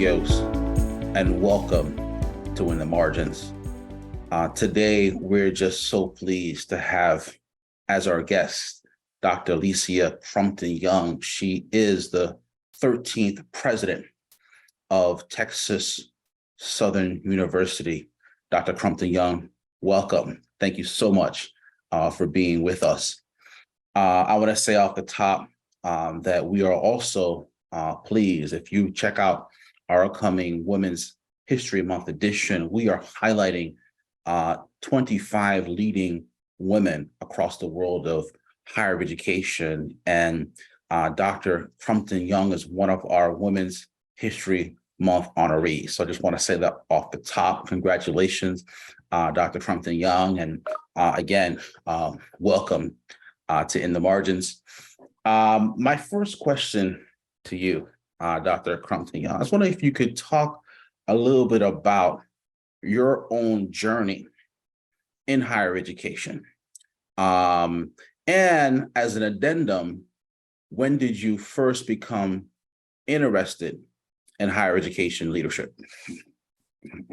Pluviose, and welcome to In the Margins. Today, we're just so pleased to have as our guest, Dr. Lesia Crumpton-Young. She is the 13th president of Texas Southern University. Dr. Crumpton-Young, welcome. Thank you so much for being with us. I want to say off the top that we are also pleased. If you check out our upcoming Women's History Month edition, we are highlighting 25 leading women across the world of higher education. And Dr. Crumpton-Young is one of our Women's History Month honorees. So I just want to say that off the top. Congratulations, Dr. Crumpton-Young. And again, welcome to In the Margins. My first question to you, Dr. Crumpton-Young, I was wondering if you could talk a little bit about your own journey in higher education. And as an addendum, when did you first become interested in higher education leadership?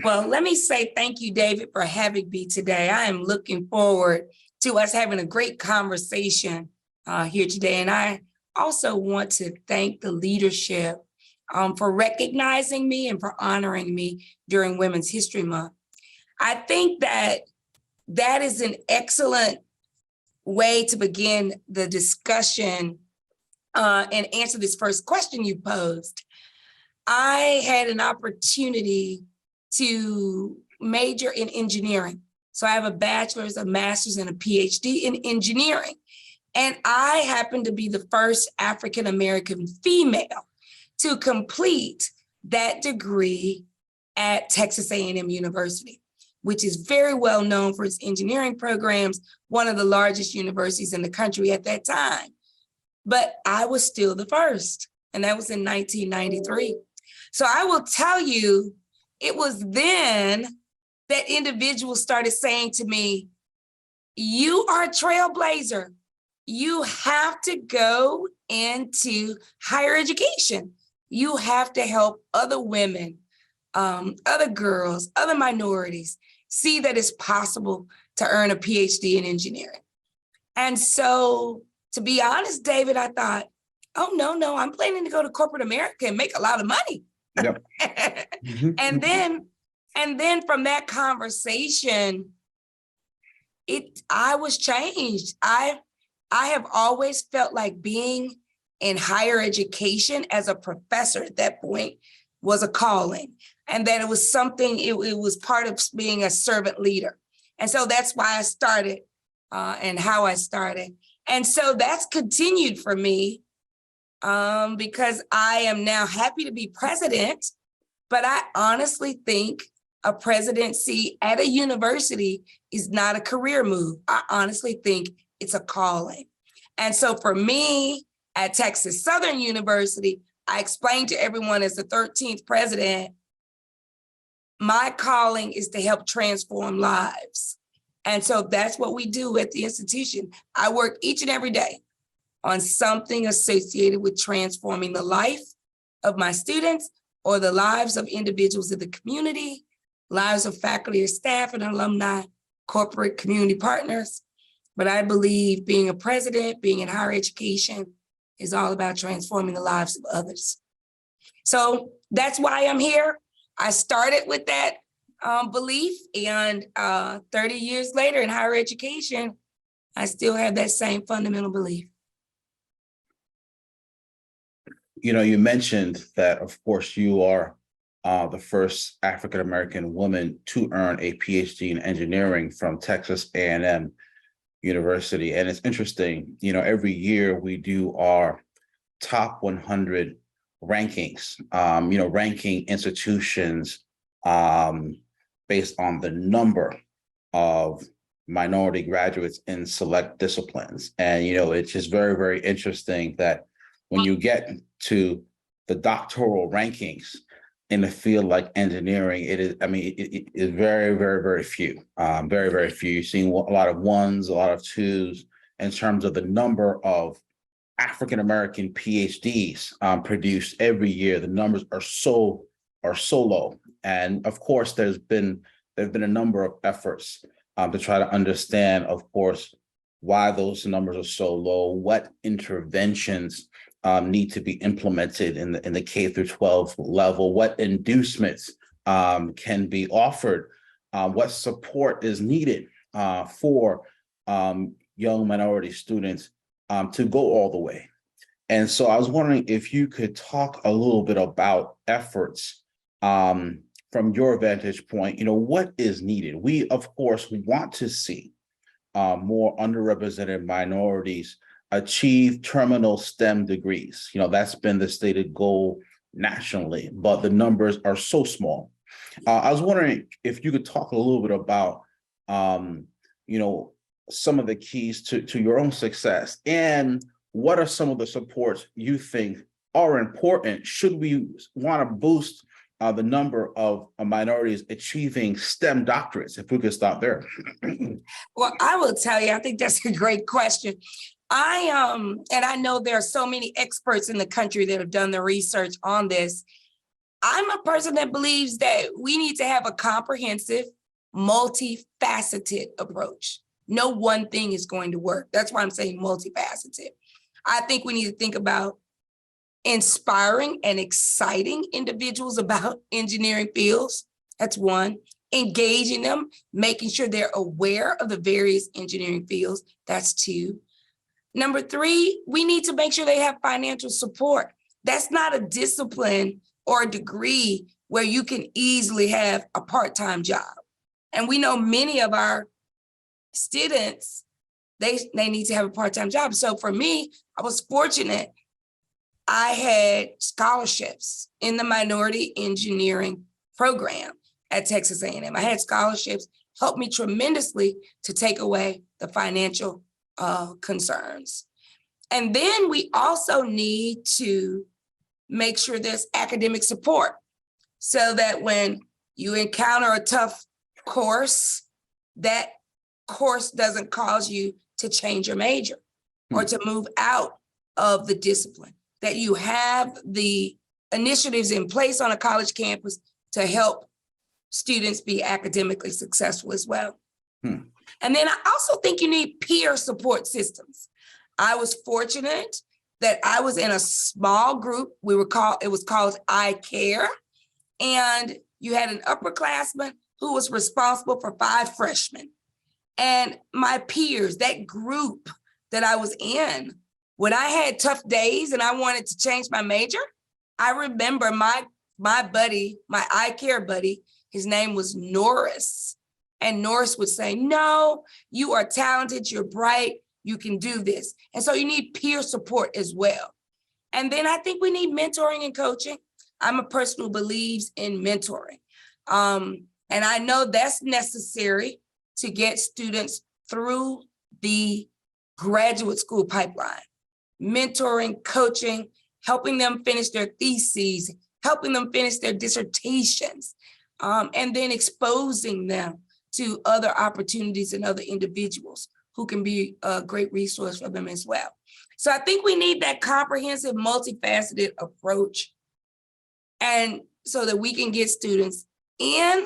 Well, let me say thank you, David, for having me today. I am looking forward to us having a great conversation here today. And I also want to thank the leadership for recognizing me and for honoring me during Women's History Month. I think that is an excellent way to begin the discussion and answer this first question you posed. I had an opportunity to major in engineering. So I have a bachelor's, a master's, and a PhD in engineering. And I happen to be the first African-American female to complete that degree at Texas A&M University, which is very well known for its engineering programs, one of the largest universities in the country at that time. But I was still the first, and that was in 1993. So I will tell you, it was then that individuals started saying to me, you are a trailblazer. You have to go into higher education. You have to help other women, other girls, other minorities see that it's possible to earn a PhD in engineering. And so, to be honest, David, I thought, oh, no, I'm planning to go to corporate America and make a lot of money. Yep. And then from that conversation, I was changed. I have always felt like being in higher education as a professor at that point was a calling, and that it was something, it was part of being a servant leader. And so that's why I started and how I started. And so that's continued for me because I am now happy to be president, but I honestly think a presidency at a university is not a career move. I honestly think it's a calling. And so for me at Texas Southern University, I explained to everyone as the 13th president, my calling is to help transform lives. And so that's what we do at the institution. I work each and every day on something associated with transforming the life of my students or the lives of individuals in the community, lives of faculty or staff and alumni, corporate community partners. But I believe being a president, being in higher education is all about transforming the lives of others. So that's why I'm here. I started with that belief, and 30 years later in higher education, I still have that same fundamental belief. You know, you mentioned that, of course, you are the first African-American woman to earn a PhD in engineering from Texas A&M University. And it's interesting, you know, every year we do our top 100 rankings, ranking institutions based on the number of minority graduates in select disciplines. And, you know, it's just very, very interesting that when you get to the doctoral rankings in a field like engineering, it is very, very, very few, very, very few. You're seeing a lot of ones, a lot of twos in terms of the number of African-American PhDs produced every year. The numbers are so are so low. And of course, there's been a number of efforts to try to understand, of course, why those numbers are so low, what interventions need to be implemented in the K through 12 level, what inducements can be offered, what support is needed for young minority students to go all the way. And so I was wondering if you could talk a little bit about efforts from your vantage point. What is needed? We, of course, want to see more underrepresented minorities achieve terminal STEM degrees. That's been the stated goal nationally, but the numbers are so small. I was wondering if you could talk a little bit about, some of the keys to your own success, and what are some of the supports you think are important should we want to boost the number of minorities achieving STEM doctorates, if we could stop there. Well, I will tell you, I think that's a great question. And I know there are so many experts in the country that have done the research on this. I'm a person that believes that we need to have a comprehensive, multifaceted approach. No one thing is going to work. That's why I'm saying multifaceted. I think we need to think about inspiring and exciting individuals about engineering fields. That's one. Engaging them, making sure they're aware of the various engineering fields. That's two. Number three, we need to make sure they have financial support. That's not a discipline or a degree where you can easily have a part-time job. And we know many of our students, they need to have a part-time job. So for me, I was fortunate. I had scholarships in the minority engineering program at Texas A&M. I had scholarships, helped me tremendously to take away the financial concerns. And then we also need to make sure there's academic support so that when you encounter a tough course, that course doesn't cause you to change your major or to move out of the discipline, that you have the initiatives in place on a college campus to help students be academically successful as well. And then I also think you need peer support systems. I was fortunate that I was in a small group. It was called I Care. And you had an upperclassman who was responsible for 5 freshmen. And my peers, that group that I was in, when I had tough days and I wanted to change my major, I remember my buddy, my I Care buddy, his name was Norris. And Norris would say, no, you are talented, you're bright, you can do this. And so you need peer support as well. And then I think we need mentoring and coaching. I'm a person who believes in mentoring. And I know that's necessary to get students through the graduate school pipeline. Mentoring, coaching, helping them finish their theses, helping them finish their dissertations, and then exposing them to other opportunities and other individuals who can be a great resource for them as well. So I think we need that comprehensive, multifaceted approach, and so that we can get students in,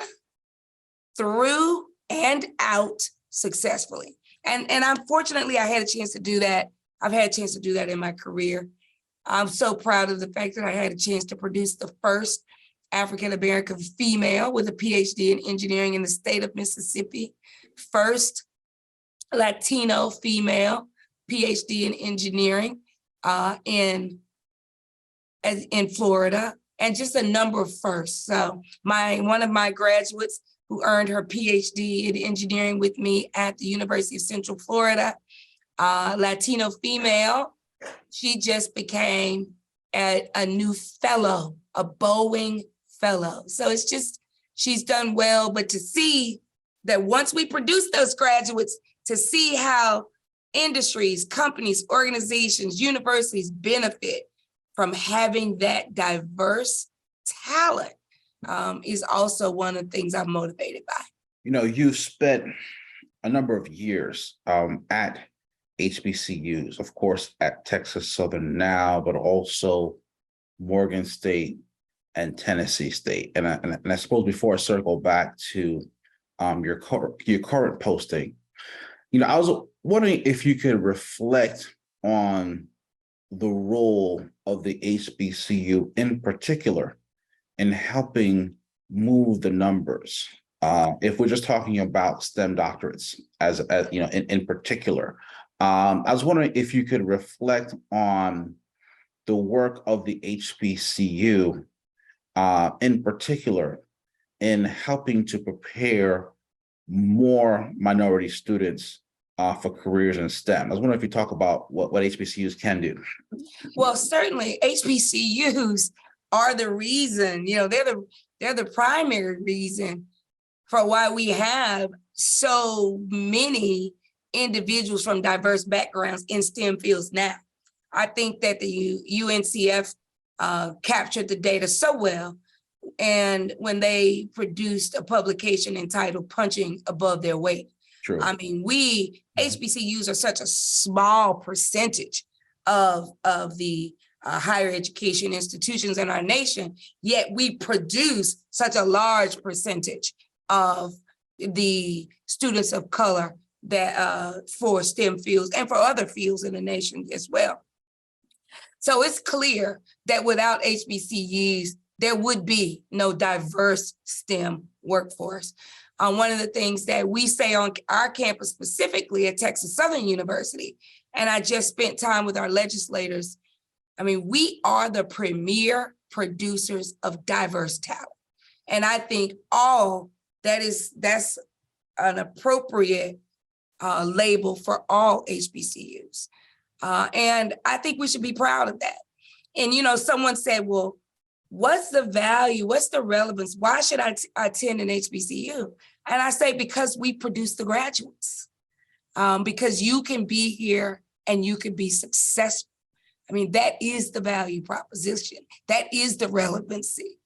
through, and out successfully. And unfortunately, I had a chance to do that. I've had a chance to do that in my career. I'm so proud of the fact that I had a chance to produce the first African-American female with a PhD in engineering in the state of Mississippi, first Latino female PhD in engineering in Florida, and just a number of firsts. So one of my graduates who earned her PhD in engineering with me at the University of Central Florida, Latino female, she just became a new fellow, a Boeing fellow. So it's just, she's done well, but to see that once we produce those graduates, to see how industries, companies, organizations, universities benefit from having that diverse talent is also one of the things I'm motivated by. You spent a number of years at HBCUs, of course, at Texas Southern now, but also Morgan State, and Tennessee State. And I suppose before I circle back to your current posting, I was wondering if you could reflect on the role of the HBCU in particular in helping move the numbers. If we're just talking about STEM doctorates as in particular, I was wondering if you could reflect on the work of the HBCU in particular in helping to prepare more minority students for careers in STEM. I was wondering if you talk about what HBCUs can do. Well, certainly HBCUs are the reason, they're the primary reason for why we have so many individuals from diverse backgrounds in STEM fields now. I think that the UNCF captured the data so well, and when they produced a publication entitled Punching Above Their Weight. True. I mean, we HBCUs are such a small percentage of the higher education institutions in our nation, yet we produce such a large percentage of the students of color that for STEM fields and for other fields in the nation as well. So it's clear that without HBCUs, there would be no diverse STEM workforce. One of the things that we say on our campus, specifically at Texas Southern University, and I just spent time with our legislators, I mean, we are the premier producers of diverse talent. And I think that's an appropriate label for all HBCUs. And I think we should be proud of that. And, someone said, well, what's the value? What's the relevance? Why should I attend an HBCU? And I say, because we produce the graduates, because you can be here and you can be successful. I mean, that is the value proposition. That is the relevancy.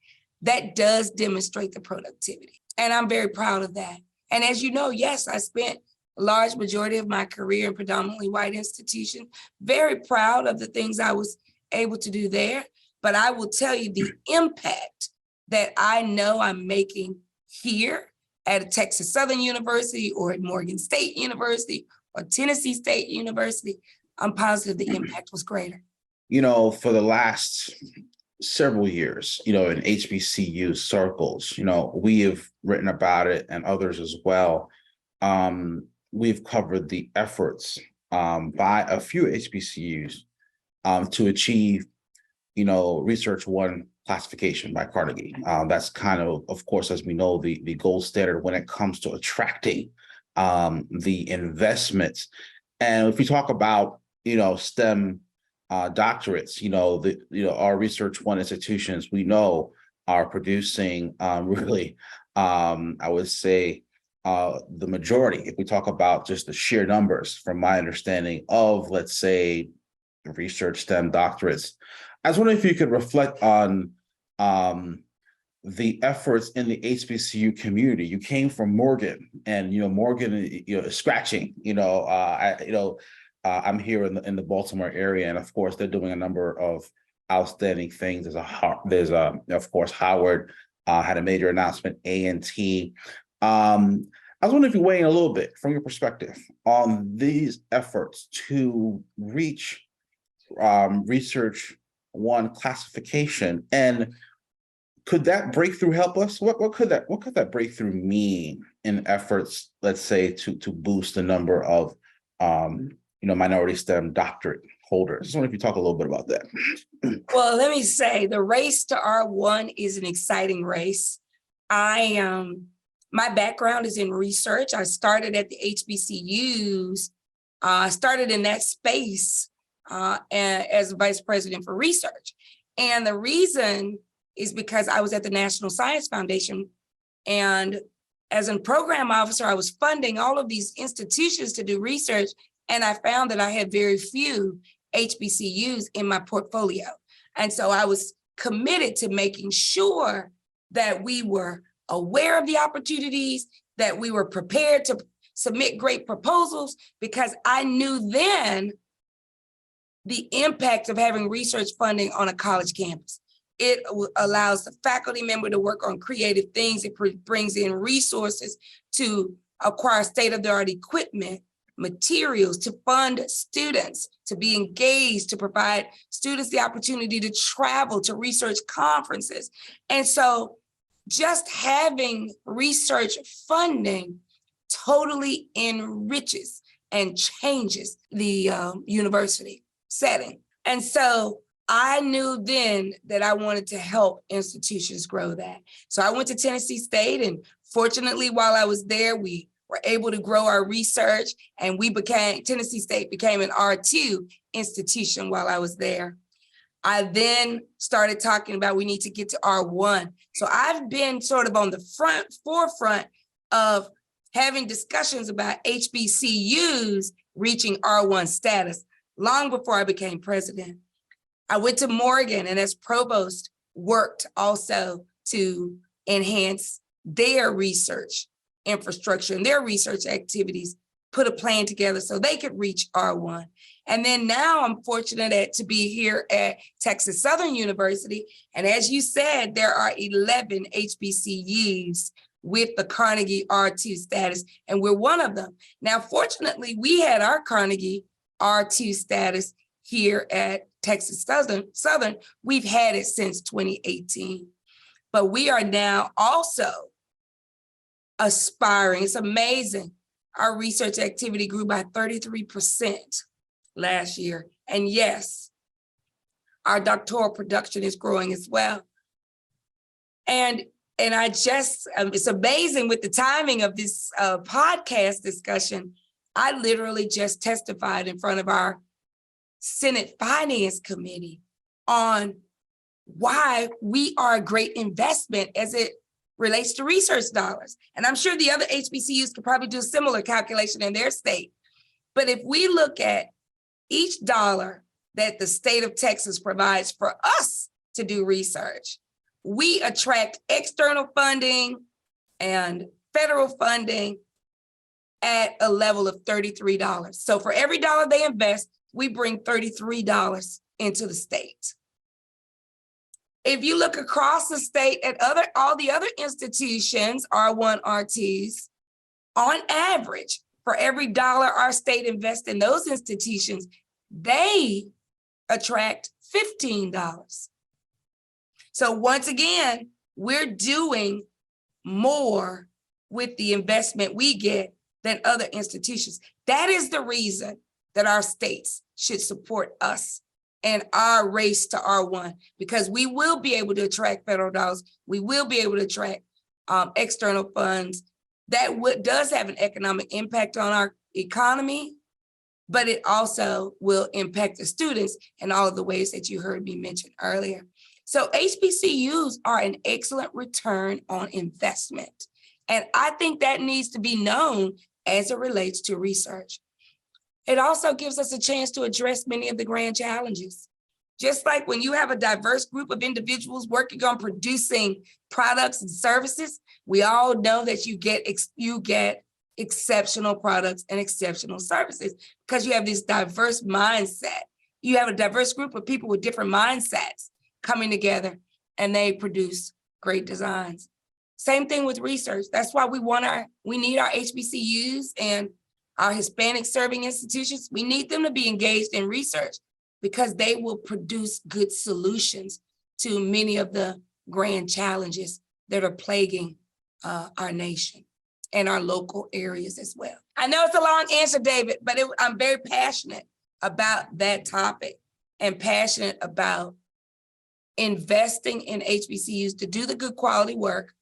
That does demonstrate the productivity. And I'm very proud of that. And as you know, yes, I spent a large majority of my career in predominantly white institutions, very proud of the things I was able to do there. But I will tell you the impact that I know I'm making here at Texas Southern University or at Morgan State University or Tennessee State University, I'm positive the impact was greater. For the last several years, in HBCU circles, we have written about it and others as well. We've covered the efforts by a few HBCUs to achieve, Research 1 classification by Carnegie. That's kind of course, as we know, the gold standard when it comes to attracting the investments. And if we talk about, STEM doctorates, our Research 1 institutions, we know are producing really, I would say, the majority, if we talk about just the sheer numbers, from my understanding of, let's say, research STEM doctorates. I was wondering if you could reflect on the efforts in the HBCU community. You came from Morgan, and Morgan, is scratching. I'm here in the Baltimore area, and of course, they're doing a number of outstanding things. There's of course, Howard had a major announcement. A&T. I was wondering if you weigh in a little bit from your perspective on these efforts to reach Research 1 classification, and could that breakthrough help us? What could that breakthrough mean in efforts, let's say, to boost the number of minority STEM doctorate holders? I just wonder if you talk a little bit about that. Well, let me say the race to R1 is an exciting race. My background is in research. I started at the HBCUs. I started in that space as vice president for research. And the reason is because I was at the National Science Foundation, and as a program officer, I was funding all of these institutions to do research, and I found that I had very few HBCUs in my portfolio. And so I was committed to making sure that we were aware of the opportunities, that we were prepared to submit great proposals, because I knew then the impact of having research funding on a college campus. It allows the faculty member to work on creative things. It brings in resources to acquire state-of-the-art equipment, materials, to fund students, to be engaged, to provide students the opportunity to travel, to research conferences. And so just having research funding totally enriches and changes the university setting. And so I knew then that I wanted to help institutions grow that. So I went to Tennessee State, and fortunately, while I was there, we were able to grow our research, and Tennessee State became an R2 institution while I was there. I then started talking about we need to get to R1. So I've been sort of on the forefront of having discussions about HBCUs reaching R1 status long before I became president. I went to Morgan, and as provost, worked also to enhance their research infrastructure and their research activities, put a plan together so they could reach R1. And then now I'm fortunate to be here at Texas Southern University. And as you said, there are 11 HBCUs with the Carnegie R2 status, and we're one of them. Now, fortunately, we had our Carnegie R2 status here at Texas Southern. We've had it since 2018, but we are now also aspiring. It's amazing. Our research activity grew by 33% last year. And yes, our doctoral production is growing as well. And it's amazing with the timing of this podcast discussion. I literally just testified in front of our Senate Finance Committee on why we are a great investment as it relates to research dollars. And I'm sure the other HBCUs could probably do a similar calculation in their state. But if we look at each dollar that the state of Texas provides for us to do research, we attract external funding and federal funding at a level of $33. So for every dollar they invest, we bring $33 into the state. If you look across the state at all the other institutions, R1, R2s, on average, for every dollar our state invests in those institutions, they attract $15. So once again, we're doing more with the investment we get than other institutions. That is the reason that our states should support us in our race to R1, because we will be able to attract federal dollars. We will be able to attract external funds. That does have an economic impact on our economy, but it also will impact the students in all of the ways that you heard me mention earlier. So HBCUs are an excellent return on investment. And I think that needs to be known as it relates to research. It also gives us a chance to address many of the grand challenges. Just like when you have a diverse group of individuals working on producing products and services, we all know that you get exceptional products and exceptional services because you have this diverse mindset. You have a diverse group of people with different mindsets coming together, and they produce great designs. Same thing with research. That's why we need our HBCUs and our Hispanic serving institutions. We need them to be engaged in research because they will produce good solutions to many of the grand challenges that are plaguing our nation and our local areas as well. I know it's a long answer, David, but I'm very passionate about that topic and passionate about investing in HBCUs to do the good quality work.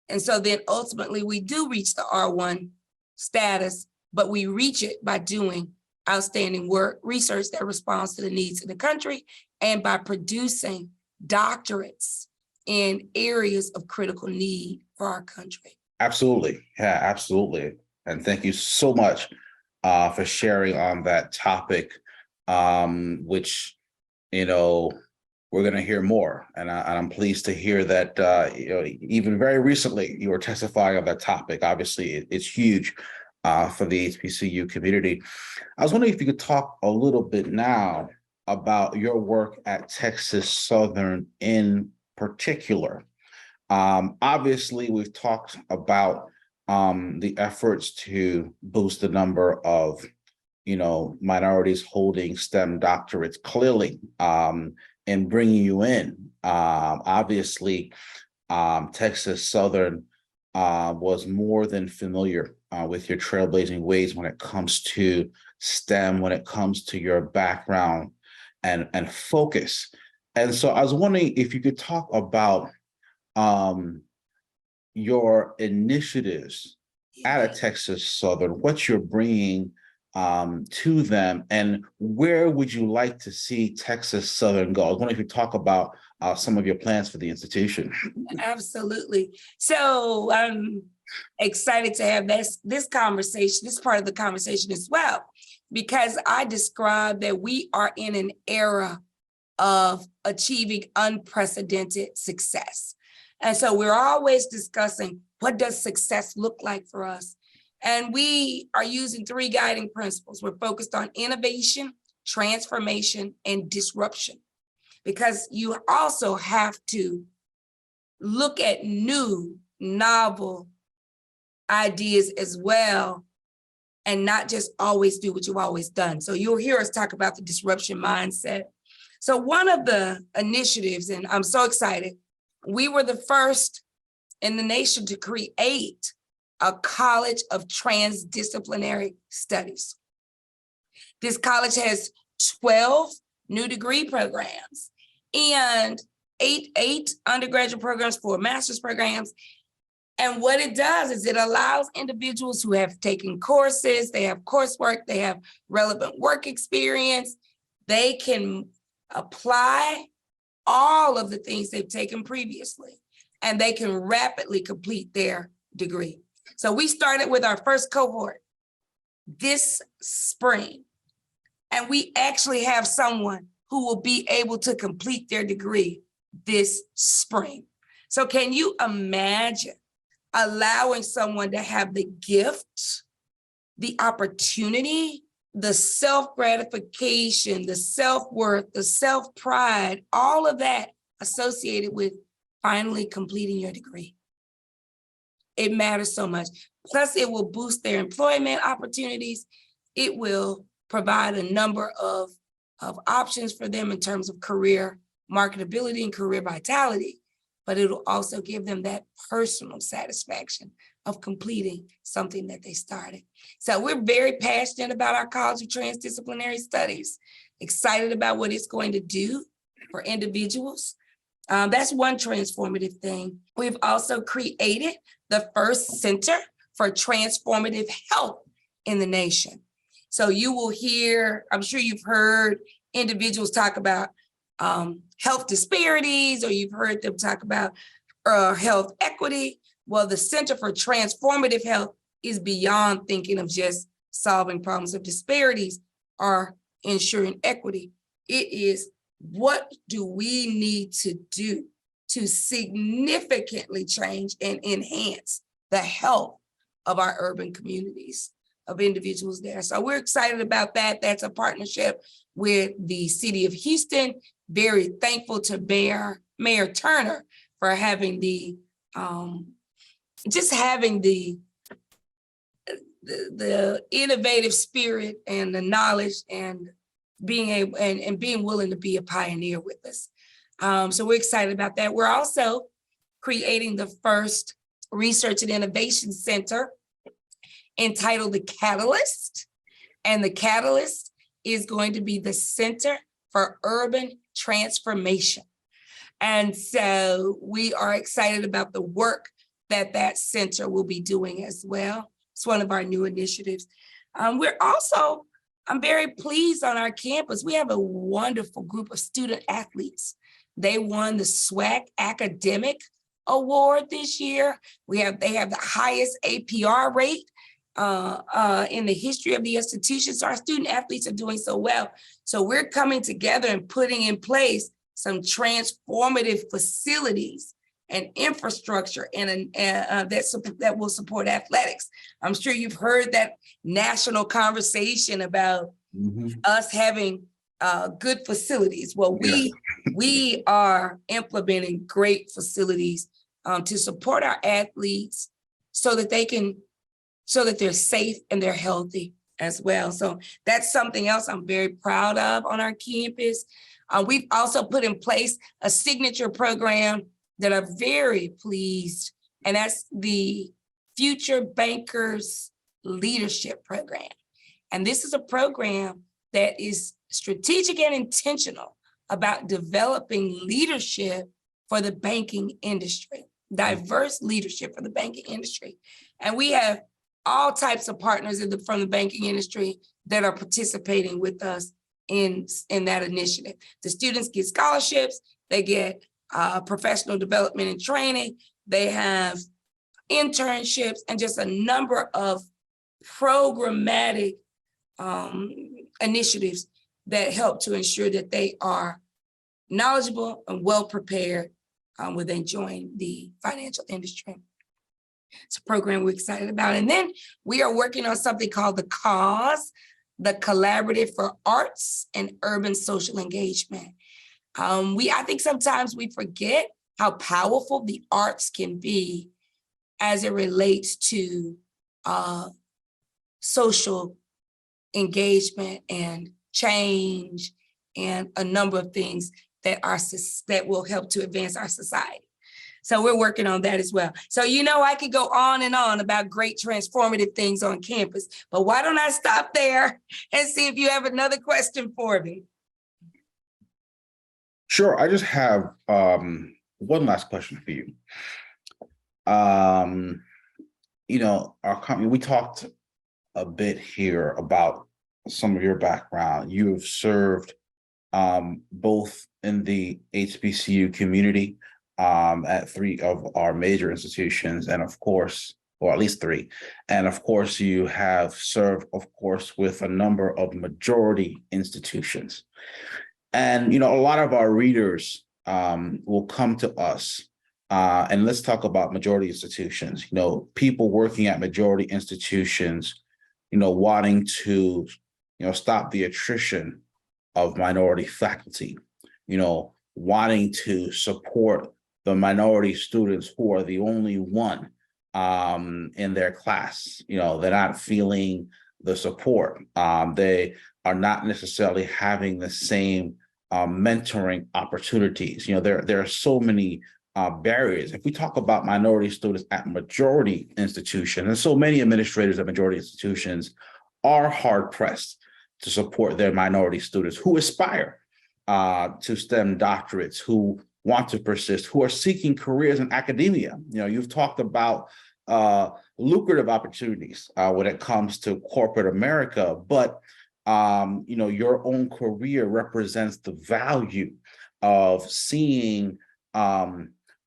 And so then ultimately we do reach the R1 status, but we reach it by doing outstanding work, research that responds to the needs of the country, and by producing doctorates in areas of critical need for our country. Absolutely. Yeah, absolutely. And thank you so much for sharing on that topic, which, we're going to hear more. And I'm pleased to hear that, even very recently, you were testifying on that topic. Obviously, it's huge for the HBCU community. I was wondering if you could talk a little bit now about your work at Texas Southern in particular. Obviously, we've talked about the efforts to boost the number of, minorities holding STEM doctorates clearly, and bringing you in. Obviously, Texas Southern was more than familiar with your trailblazing ways when it comes to STEM, when it comes to your background and focus. And so I was wondering if you could talk about your initiatives at a Texas Southern, what you're bringing to them, and where would you like to see Texas Southern go? I was wondering if you could talk about some of your plans for the institution. Absolutely. So I'm excited to have this conversation, this part of the conversation as well, because I described that we are in an era of achieving unprecedented success. And so we're always discussing, what does success look like for us? And we are using 3 guiding principles. We're focused on innovation, transformation, and disruption, because you also have to look at new, novel ideas as well, and not just always do what you've always done. So you'll hear us talk about the disruption mindset. So one of the initiatives, and I'm so excited, we were the first in the nation to create a college of transdisciplinary studies. This college has 12 new degree programs and eight undergraduate programs, 4 master's programs. And what it does is it allows individuals who have taken courses, they have coursework, they have relevant work experience, they can apply all of the things they've taken previously, and they can rapidly complete their degree. So we started with our first cohort this spring, and we actually have someone who will be able to complete their degree this spring. So can you imagine allowing someone to have the gift, the opportunity, the self-gratification, the self-worth, the self-pride, all of that associated with finally completing your degree? It matters so much. Plus, it will boost their employment opportunities. It will provide a number of options for them in terms of career marketability and career vitality, but it'll also give them that personal satisfaction of completing something that they started. So we're very passionate about our College of Transdisciplinary Studies, excited about what it's going to do for individuals. That's one transformative thing. We've also created the first Center for Transformative Health in the nation. So you will hear, I'm sure you've heard individuals talk about health disparities, or you've heard them talk about health equity. Well, the Center for Transformative Health is beyond thinking of just solving problems of disparities or ensuring equity. It is, what do we need to do to significantly change and enhance the health of our urban communities, of individuals there? So we're excited about that. That's a partnership with the city of Houston. Very thankful to Mayor Turner for having the innovative spirit and the knowledge and being able and being willing to be a pioneer with us. So we're excited about that. We're also creating the first Research and Innovation Center entitled The Catalyst. And The Catalyst is going to be the Center for Urban Transformation. And so we are excited about the work that that center will be doing as well. It's one of our new initiatives. I'm very pleased on our campus. We have a wonderful group of student athletes. They won the SWAC Academic Award this year. They have the highest APR rate in the history of the institution. So our student athletes are doing so well. So we're coming together and putting in place some transformative facilities and infrastructure that will support athletics. I'm sure you've heard that national conversation about us having good facilities. Well, we are implementing great facilities to support our athletes so that they're safe and they're healthy as well. So that's something else I'm very proud of on our campus. We've also put in place a signature program that I'm very pleased, and that's the Future Bankers Leadership Program. And this is a program that is strategic and intentional about developing leadership for the banking industry, diverse leadership for the banking industry. And we have all types of partners from the banking industry that are participating with us in that initiative. The students get scholarships, they get professional development and training, they have internships, and just a number of programmatic initiatives that help to ensure that they are knowledgeable and well prepared when they join the financial industry. It's a program we're excited about. And then we are working on something called the CAUSE, the Collaborative for Arts and Urban Social Engagement. I think sometimes we forget how powerful the arts can be as it relates to social engagement and change and a number of things that will help to advance our society. So we're working on that as well. So, I could go on and on about great transformative things on campus, but why don't I stop there and see if you have another question for me? Sure. I just have one last question for you. Our company, we talked a bit here about some of your background. You have served both in the HBCU community at 3 of our major institutions, and of course, or at least 3. And of course, you have served, of course, with a number of majority institutions. And, a lot of our readers will come to us and let's talk about majority institutions. People working at majority institutions, wanting to, stop the attrition of minority faculty, wanting to support the minority students who are the only one in their class. They're not feeling the support. They are not necessarily having the same mentoring opportunities. There are so many barriers. If we talk about minority students at majority institutions, and so many administrators at majority institutions are hard pressed to support their minority students who aspire to STEM doctorates, who want to persist, who are seeking careers in academia. You've talked about lucrative opportunities when it comes to corporate America, but your own career represents the value of seeing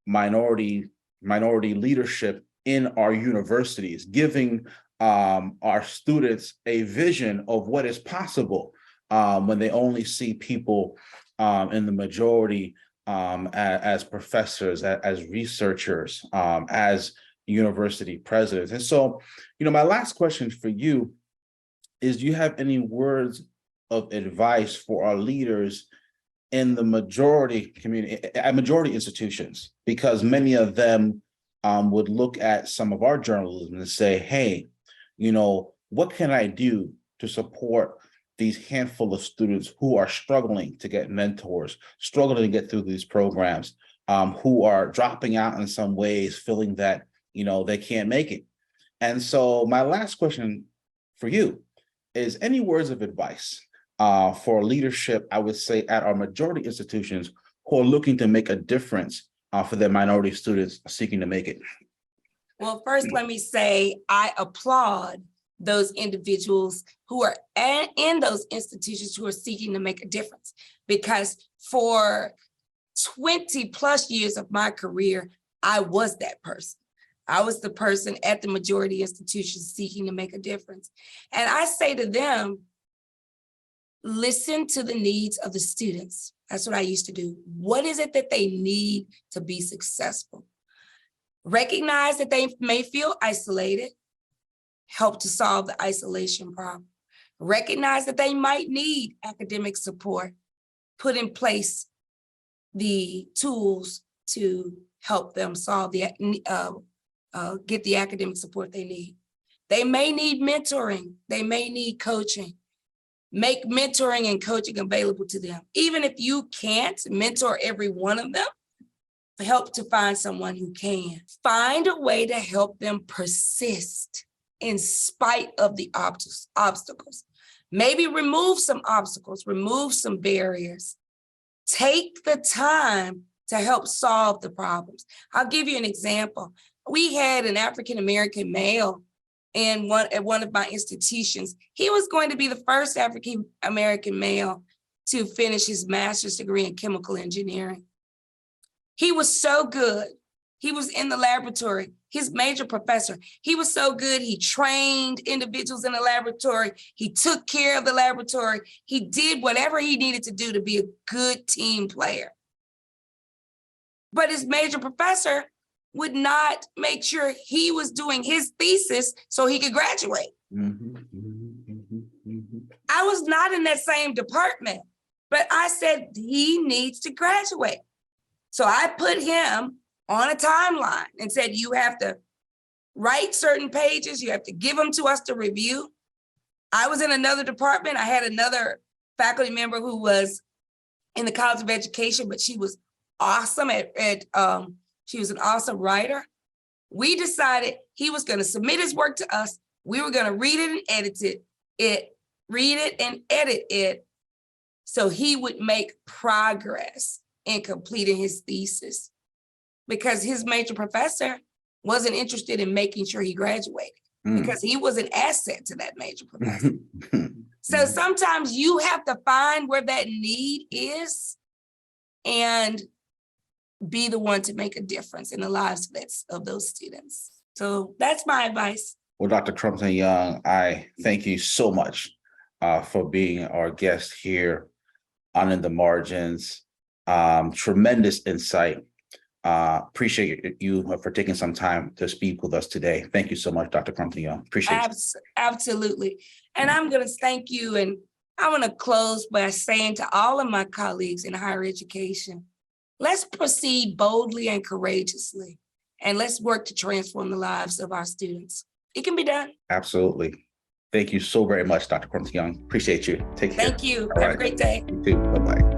minority leadership in our universities, giving our students a vision of what is possible when they only see people in the majority as professors, as researchers, as university presidents. And so, my last question for you is, do you have any words of advice for our leaders in the majority community, at majority institutions? Because many of them would look at some of our journalism and say, hey, what can I do to support these handful of students who are struggling to get mentors, struggling to get through these programs, who are dropping out in some ways, feeling that, they can't make it. And so my last question for you is, any words of advice for leadership, I would say, at our majority institutions who are looking to make a difference for their minority students seeking to make it? Well, first, let me say I applaud those individuals who are in those institutions who are seeking to make a difference, because for 20 plus years of my career, I was that person. I was the person at the majority institutions seeking to make a difference. And I say to them, listen to the needs of the students. That's what I used to do. What is it that they need to be successful? Recognize that they may feel isolated, help to solve the isolation problem. recognize that they might need academic support, put in place the tools to help them solve get the academic support they need. They may need mentoring. They may need coaching. Make mentoring and coaching available to them. Even if you can't mentor every one of them, help to find someone who can. Find a way to help them persist in spite of the obstacles. Maybe remove some obstacles, remove some barriers. Take the time to help solve the problems. I'll give you an example. We had an African-American male at one of my institutions. He was going to be the first African-American male to finish his master's degree in chemical engineering. He was so good. He was in the laboratory, his major professor. He was so good. He trained individuals in the laboratory. He took care of the laboratory. He did whatever he needed to do to be a good team player. But his major professor would not make sure he was doing his thesis so he could graduate. I was not in that same department, but I said he needs to graduate. So I put him on a timeline and said, you have to write certain pages, you have to give them to us to review. I was in another department. I had another faculty member who was in the College of Education, but she was awesome she was an awesome writer. We decided he was going to submit his work to us. We were going to read it and edit it so he would make progress in completing his thesis, because his major professor wasn't interested in making sure he graduated because he was an asset to that major professor. So sometimes you have to find where that need is and be the one to make a difference in the lives of those students. So that's my advice. Well, Dr. Crumpton-Young, I thank you so much for being our guest here on In the Margins. Tremendous insight. Appreciate you for taking some time to speak with us today. Thank you so much, Dr. Crumpton-Young. Appreciate it. Absolutely. And I'm going to thank you. And I want to close by saying to all of my colleagues in higher education, let's proceed boldly and courageously, and let's work to transform the lives of our students. It can be done. Absolutely. Thank you so very much, Dr. Crumpton-Young. Appreciate you. Take care. Thank you. Have a great day. You too. Bye-bye.